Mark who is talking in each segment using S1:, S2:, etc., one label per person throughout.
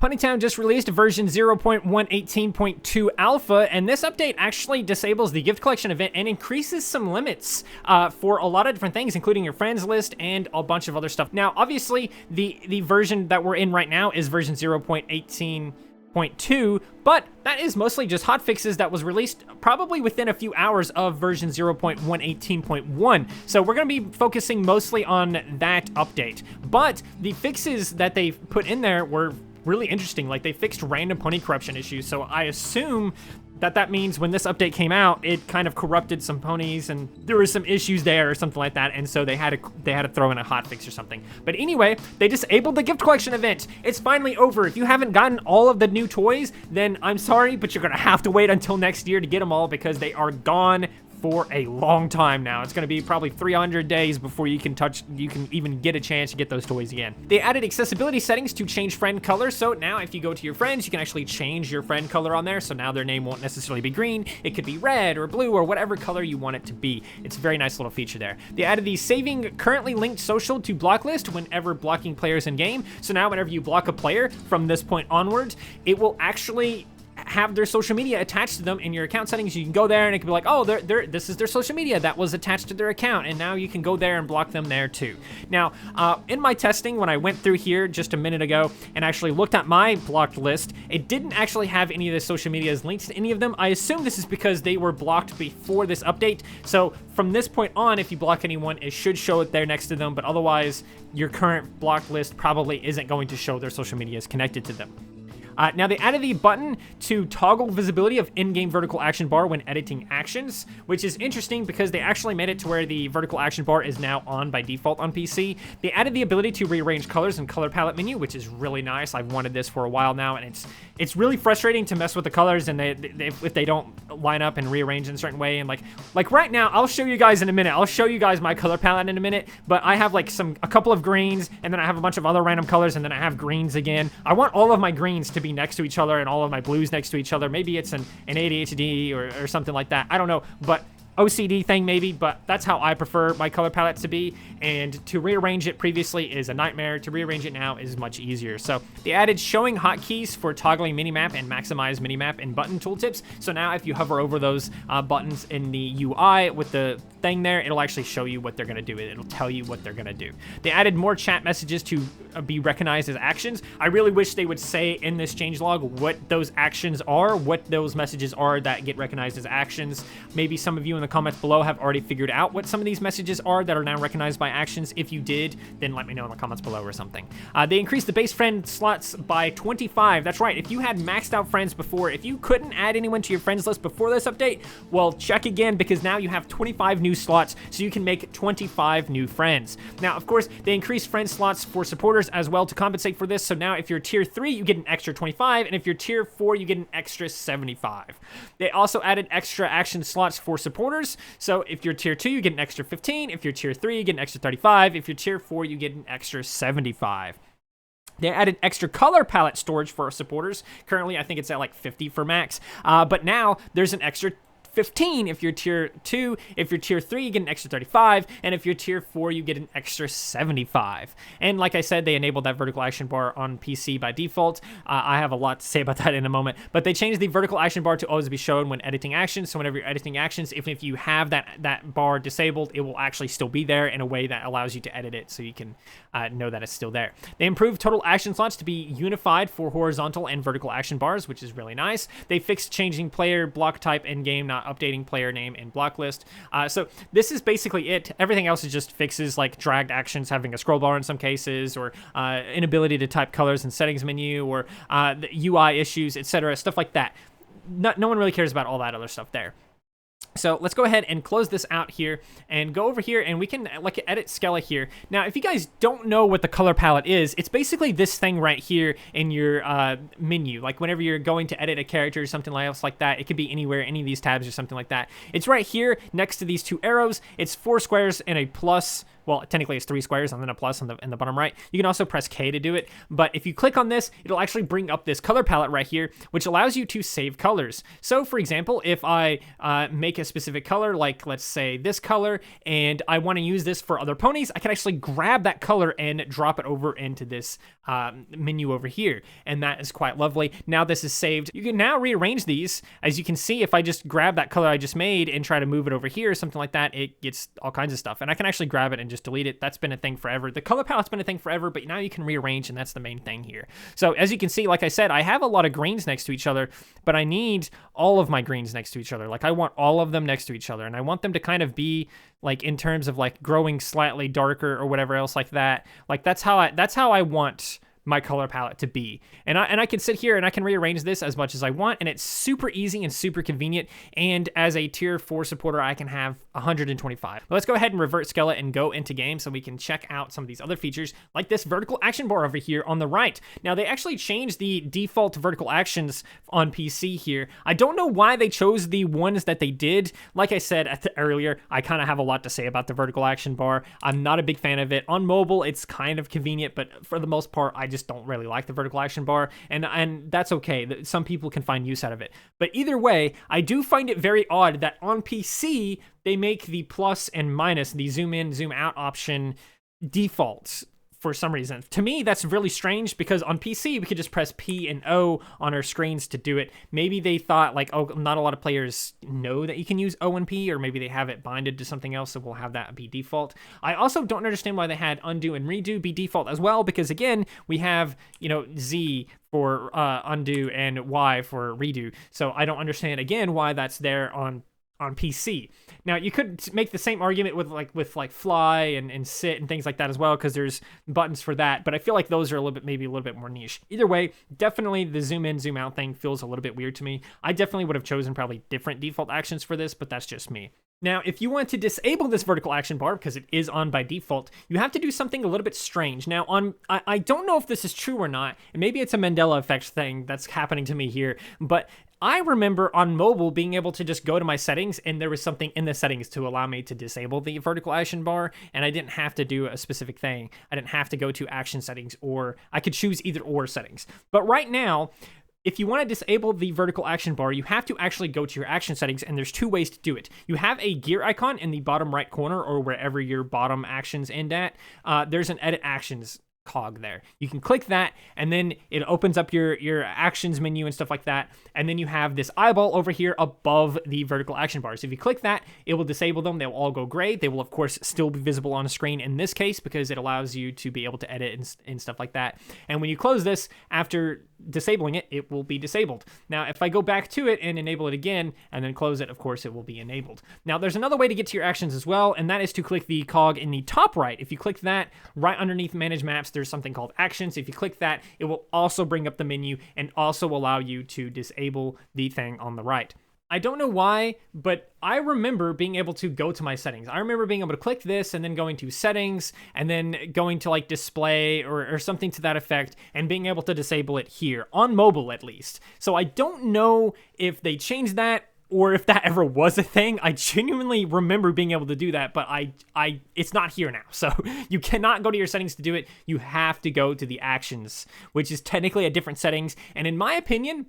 S1: Ponytown just released version 0.118.2 alpha, and this update actually disables the gift collection event and increases some limits for a lot of different things, including your friends list and a bunch of other stuff. Now, obviously, the version that we're in right now is version 0.18.2, but that is mostly just hotfixes that was released probably within a few hours of version 0.118.1. So we're going to be focusing mostly on that update. But the fixes that they put in there were really interesting. Like, they fixed random pony corruption issues, so I assume that means when this update came out, it kind of corrupted some ponies and there were some issues there or something like that, and so they had to throw in a hotfix or something. But anyway, they disabled the gift collection event. It's finally over. If you haven't gotten all of the new toys, then I'm sorry, but you're gonna have to wait until next year to get them all because they are gone for a long time now. It's going to be probably 300 days before you can even get a chance to get those toys again. They added accessibility settings to change friend color, so now if you go to your friends, you can actually change your friend color on there, so now their name won't necessarily be green. It could be red or blue or whatever color you want it to be. It's a very nice little feature there. They added the saving currently linked social to block list whenever blocking players in game, so now whenever you block a player from this point onwards, it will actually have their social media attached to them in your account settings. You can go there and it can be like, oh, this is their social media that was attached to their account, and now you can go there and block them there too. Now, in my testing, when I went through here just a minute ago and actually looked at my blocked list, it didn't actually have any of the social medias linked to any of them. I assume this is because they were blocked before this update. So from this point on, if you block anyone, it should show it there next to them, but otherwise, your current blocked list probably isn't going to show their social medias connected to them. Now, they added the button to toggle visibility of in-game vertical action bar when editing actions, which is interesting because they actually made it to where the vertical action bar is now on by default on PC. They added the ability to rearrange colors in color palette menu, which is really nice. I've wanted this for a while now, and it's really frustrating to mess with the colors and if they don't line up and rearrange in a certain way. And like right now, I'll show you guys in a minute. I'll show you guys my color palette in a minute, but I have like a couple of greens, and then I have a bunch of other random colors, and then I have greens again. I want all of my greens to be next to each other and all of my blues next to each other. Maybe it's an ADHD or something like that. I don't know, but OCD thing maybe, but that's how I prefer my color palette to be, and to rearrange it previously is a nightmare. To rearrange it now is much easier. So they added showing hotkeys for toggling minimap and maximize minimap and button tooltips. So now if you hover over those buttons in the UI with the thing there, it'll actually show you what they're gonna do. It'll tell you what they're gonna do. They added more chat messages to be recognized as actions. I really wish they would say in this changelog what those actions are, what those messages are that get recognized as actions. Maybe some of you in the comments below have already figured out what some of these messages are that are now recognized by actions. If you did, then let me know in the comments below or something. They increased the base friend slots by 25. That's right, if you had maxed out friends before, if you couldn't add anyone to your friends list before this update, well, check again, because now you have 25 new slots, so you can make 25 new friends. Now, of course, they increased friend slots for supporters as well to compensate for this, so now if you're tier 3, you get an extra 25, and if you're tier 4, you get an extra 75. They also added extra action slots for supporters, so if you're tier 2, you get an extra 15, if you're tier 3, you get an extra 35, if you're tier 4, you get an extra 75. They added extra color palette storage for supporters. Currently, I think it's at like 50 for max, but now there's an extra 15 if you're tier 2, if you're tier 3, you get an extra 35, and if you're tier 4, you get an extra 75. And like I said, they enabled that vertical action bar on PC by default. I have a lot to say about that in a moment, but they changed the vertical action bar to always be shown when editing actions, so whenever you're editing actions, even if you have that bar disabled, it will actually still be there in a way that allows you to edit it so you can know that it's still there. They improved total action slots to be unified for horizontal and vertical action bars, which is really nice. They fixed changing player block type in-game, not updating player name in block list. So this is basically it. Everything else is just fixes like dragged actions having a scroll bar in some cases, or inability to type colors in settings menu, or the UI issues, etc., stuff like that. No one really cares about all that other stuff there. So let's go ahead and close this out here and go over here, and we can like edit Skella here. Now, if you guys don't know what the color palette is, it's basically this thing right here in your menu. Like whenever you're going to edit a character or something else like that, it could be anywhere, any of these tabs or something like that. It's right here next to these two arrows. It's 4 squares and a plus. Well, technically it's 3 squares and then a plus in the bottom right. You can also press K to do it, but if you click on this, it'll actually bring up this color palette right here, which allows you to save colors. So for example, if I make a specific color, like let's say this color, and I want to use this for other ponies, I can actually grab that color and drop it over into this menu over here, and that is quite lovely. Now this is saved. You can now rearrange these. As you can see, if I just grab that color I just made and try to move it over here or something like that, it gets all kinds of stuff. And I can actually grab it and just delete it. That's been a thing forever. The color palette's been a thing forever, but now you can rearrange, and that's the main thing here. So as you can see, like I said, I have a lot of greens next to each other, but I need all of my greens next to each other. Like I want all of them next to each other, and I want them to kind of be like in terms of like growing slightly darker or whatever else like that. Like that's how I want my color palette to be. And I can sit here and I can rearrange this as much as I want, and it's super easy and super convenient. And as a tier 4 supporter, I can have 125. But let's go ahead and revert Skella and go into game so we can check out some of these other features, like this vertical action bar over here on the right. Now they actually changed the default vertical actions on PC here. I don't know why they chose the ones that they did. Like I said earlier, I kind of have a lot to say about the vertical action bar. I'm not a big fan of it. On mobile, it's kind of convenient, but for the most part, I just don't really like the vertical action bar, and that's okay. Some people can find use out of it. But either way, I do find it very odd that on PC, they make the plus and minus, the zoom in, zoom out option default for some reason. To me, that's really strange because on PC, we could just press P and O on our screens to do it. Maybe they thought like, oh, not a lot of players know that you can use O and P, or maybe they have it binded to something else, so we'll have that be default. I also don't understand why they had undo and redo be default as well, because again, we have, you know, Z for undo and Y for redo. So I don't understand again why that's there on PC. Now you could make the same argument with like fly and sit and things like that as well, because there's buttons for that, but I feel like those are maybe a little bit more niche. Either way, definitely the zoom in, zoom out thing feels a little bit weird to me. I definitely would have chosen probably different default actions for this, but that's just me. Now, if you want to disable this vertical action bar, because it is on by default, you have to do something a little bit strange. Now, I don't know if this is true or not, and maybe it's a Mandela effect thing that's happening to me here, but I remember on mobile being able to just go to my settings, and there was something in the settings to allow me to disable the vertical action bar, and I didn't have to do a specific thing. I didn't have to go to action settings, or I could choose either or settings. But right now, if you want to disable the vertical action bar, you have to actually go to your action settings, and there's two ways to do it. You have a gear icon in the bottom right corner, or wherever your bottom actions end at. There's an edit actions cog there. You can click that, and then it opens up your actions menu and stuff like that, and then you have this eyeball over here above the vertical action bars. If you click that, it will disable them. They'll all go gray. They will of course still be visible on a screen in this case, because it allows you to be able to edit and stuff like that. And when you close this after disabling it, it will be disabled. Now if I go back to it and enable it again and then close it, of course it will be enabled. Now there's another way to get to your actions as well, and that is to click the cog in the top right. If you click that, right underneath manage maps, there's something called actions. If you click that, it will also bring up the menu and also allow you to disable the thing on the right. I don't know why, but I remember being able to go to my settings. I remember being able to click this and then going to settings and then going to like display or something to that effect, and being able to disable it here on mobile at least. So I don't know if they changed that or if that ever was a thing. I genuinely remember being able to do that, but it's not here now. So you cannot go to your settings to do it. You have to go to the actions, which is technically a different settings. And in my opinion,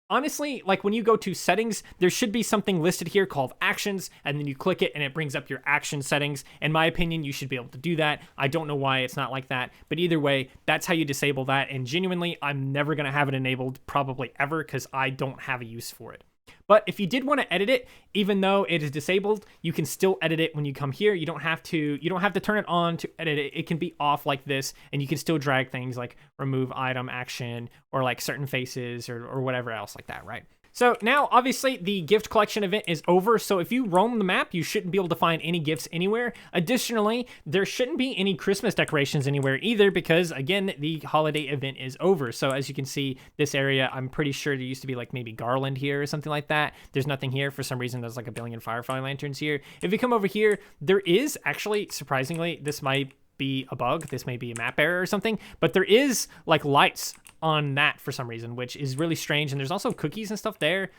S1: honestly, like when you go to settings, there should be something listed here called actions, and then you click it and it brings up your action settings. In my opinion, you should be able to do that. I don't know why it's not like that, but either way, that's how you disable that. And genuinely, I'm never going to have it enabled probably ever, because I don't have a use for it. But if you did want to edit it, even though it is disabled, you can still edit it when you come here. You don't have to turn it on to edit it. It can be off like this, and you can still drag things like remove item action or like certain faces or whatever else like that, right? So now, obviously, the gift collection event is over, so if you roam the map, you shouldn't be able to find any gifts anywhere. Additionally, there shouldn't be any Christmas decorations anywhere either, because, again, the holiday event is over. So as you can see, this area, I'm pretty sure there used to be, like, maybe garland here or something like that. There's nothing here. For some reason, there's, like, a billion Firefly lanterns here. If you come over here, there is actually, surprisingly, this might be a bug. This may be a map error or something, but there is, like, lights on that for some reason, which is really strange. And there's also cookies and stuff there.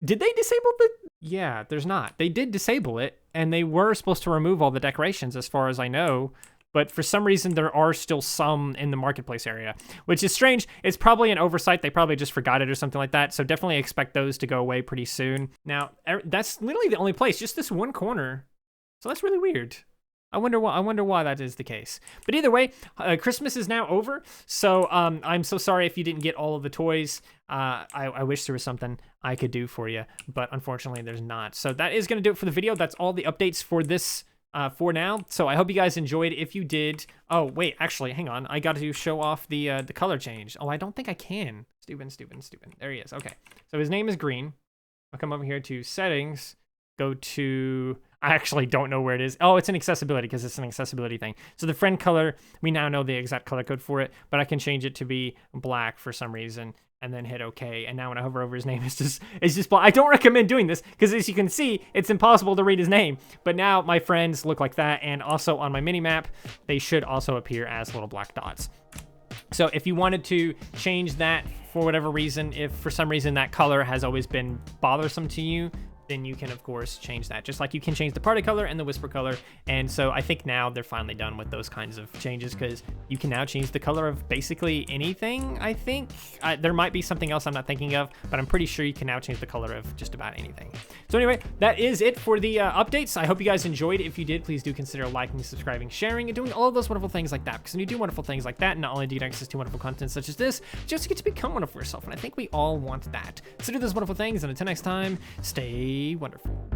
S1: Did they disable the... Yeah, there's not. They did disable it, and they were supposed to remove all the decorations as far as I know, but for some reason there are still some in the marketplace area, which is strange. It's probably an oversight. They probably just forgot it or something like that, so definitely expect those to go away pretty soon. Now, that's literally the only place, just this one corner, so that's really weird. I wonder why that is the case. But either way, Christmas is now over, so I'm so sorry if you didn't get all of the toys. I wish there was something I could do for you, but unfortunately there's not. So that is going to do it for the video. That's all the updates for this for now. So I hope you guys enjoyed. If you did, oh wait, actually, hang on. I got to show off the color change. Oh, I don't think I can. Stupid. There he is. Okay, so his name is Green. I'll come over here to settings. Go to, I actually don't know where it is. Oh, it's an accessibility because it's an accessibility thing. So the friend color, we now know the exact color code for it, but I can change it to be black for some reason and then hit OK. And now when I hover over his name, it's just black. I don't recommend doing this because as you can see, it's impossible to read his name. But now my friends look like that. And also on my mini map, they should also appear as little black dots. So if you wanted to change that for whatever reason, if for some reason that color has always been bothersome to you, then you can, of course, change that. Just like you can change the party color and the whisper color. And so I think now they're finally done with those kinds of changes because you can now change the color of basically anything, I think. There might be something else I'm not thinking of, but I'm pretty sure you can now change the color of just about anything. So anyway, that is it for the updates. I hope you guys enjoyed. If you did, please do consider liking, subscribing, sharing, and doing all of those wonderful things like that. Because when you do wonderful things like that, not only do you get access to wonderful content such as this, you just get to become wonderful yourself. And I think we all want that. So do those wonderful things, and until next time, stay wonderful.